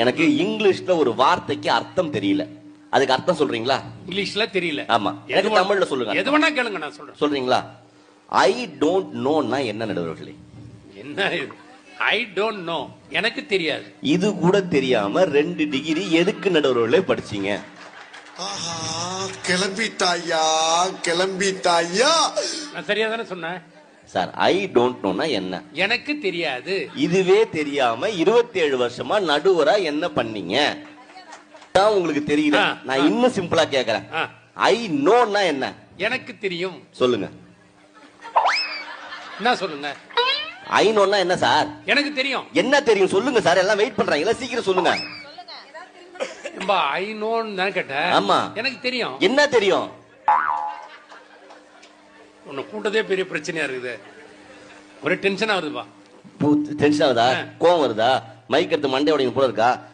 எனக்கு இங்கிலீஷ்ல ஒரு வார்த்தைக்கு அர்த்தம் தெரியல. அதுக்கு அர்த்தம் சொல்றீங்களா? இங்கிலீஷ்ல தெரியல. ஆமா. எனக்கு தமிழ்ல சொல்லுங்க. எது வேணா கேளுங்க, நான் சொல்றேன். சொல்றீங்களா? ஐ டோன்ட் நோன்னா என்ன நடுவர்களே? என்ன இது? ஐ டோன்ட் நோ, எனக்கு தெரியாது. இது கூட தெரியாம 2 டிகிரி எதுக்கு நடுவர்களே படிச்சீங்க? ஆஹா, கிளம்பிட்டாயா கிளம்பிட்டாயா. நான் சரியா தானே சொன்னேன் சார். ஐ டோன்ட் நோன்னா என்ன? எனக்கு தெரியாது. இதுவே தெரியாம 27 வருஷமா நடுவரா என்ன பண்ணீங்க? உங்களுக்கு தெரியல. நான் இன்னும் சிம்பிளா கேக்குறேன். ஐ நோன்னா என்ன? எனக்கு தெரியும். சொல்லுங்க. என்ன சொல்லுங்க? ஐ நோன்னா என்ன சார்? எனக்கு தெரியும். என்ன தெரியும் சொல்லுங்க சார். எல்லாம் வெயிட் பண்றாங்க, சீக்கிரம் சொல்லுங்க. ஐ நோன்னு தான் கேட்டேன். ஆமா, எனக்கு தெரியும். என்ன தெரியும்? உன்னை கூட்டதே பெரிய பிரச்சனையா இருக்குது. ஒரே டென்ஷன் ஆகுதுப்பா. டென்ஷன் ஆகுதா? கோவம் வருதா? மைக் எடுத்து மண்டை உடைங்க போல இருக்கா?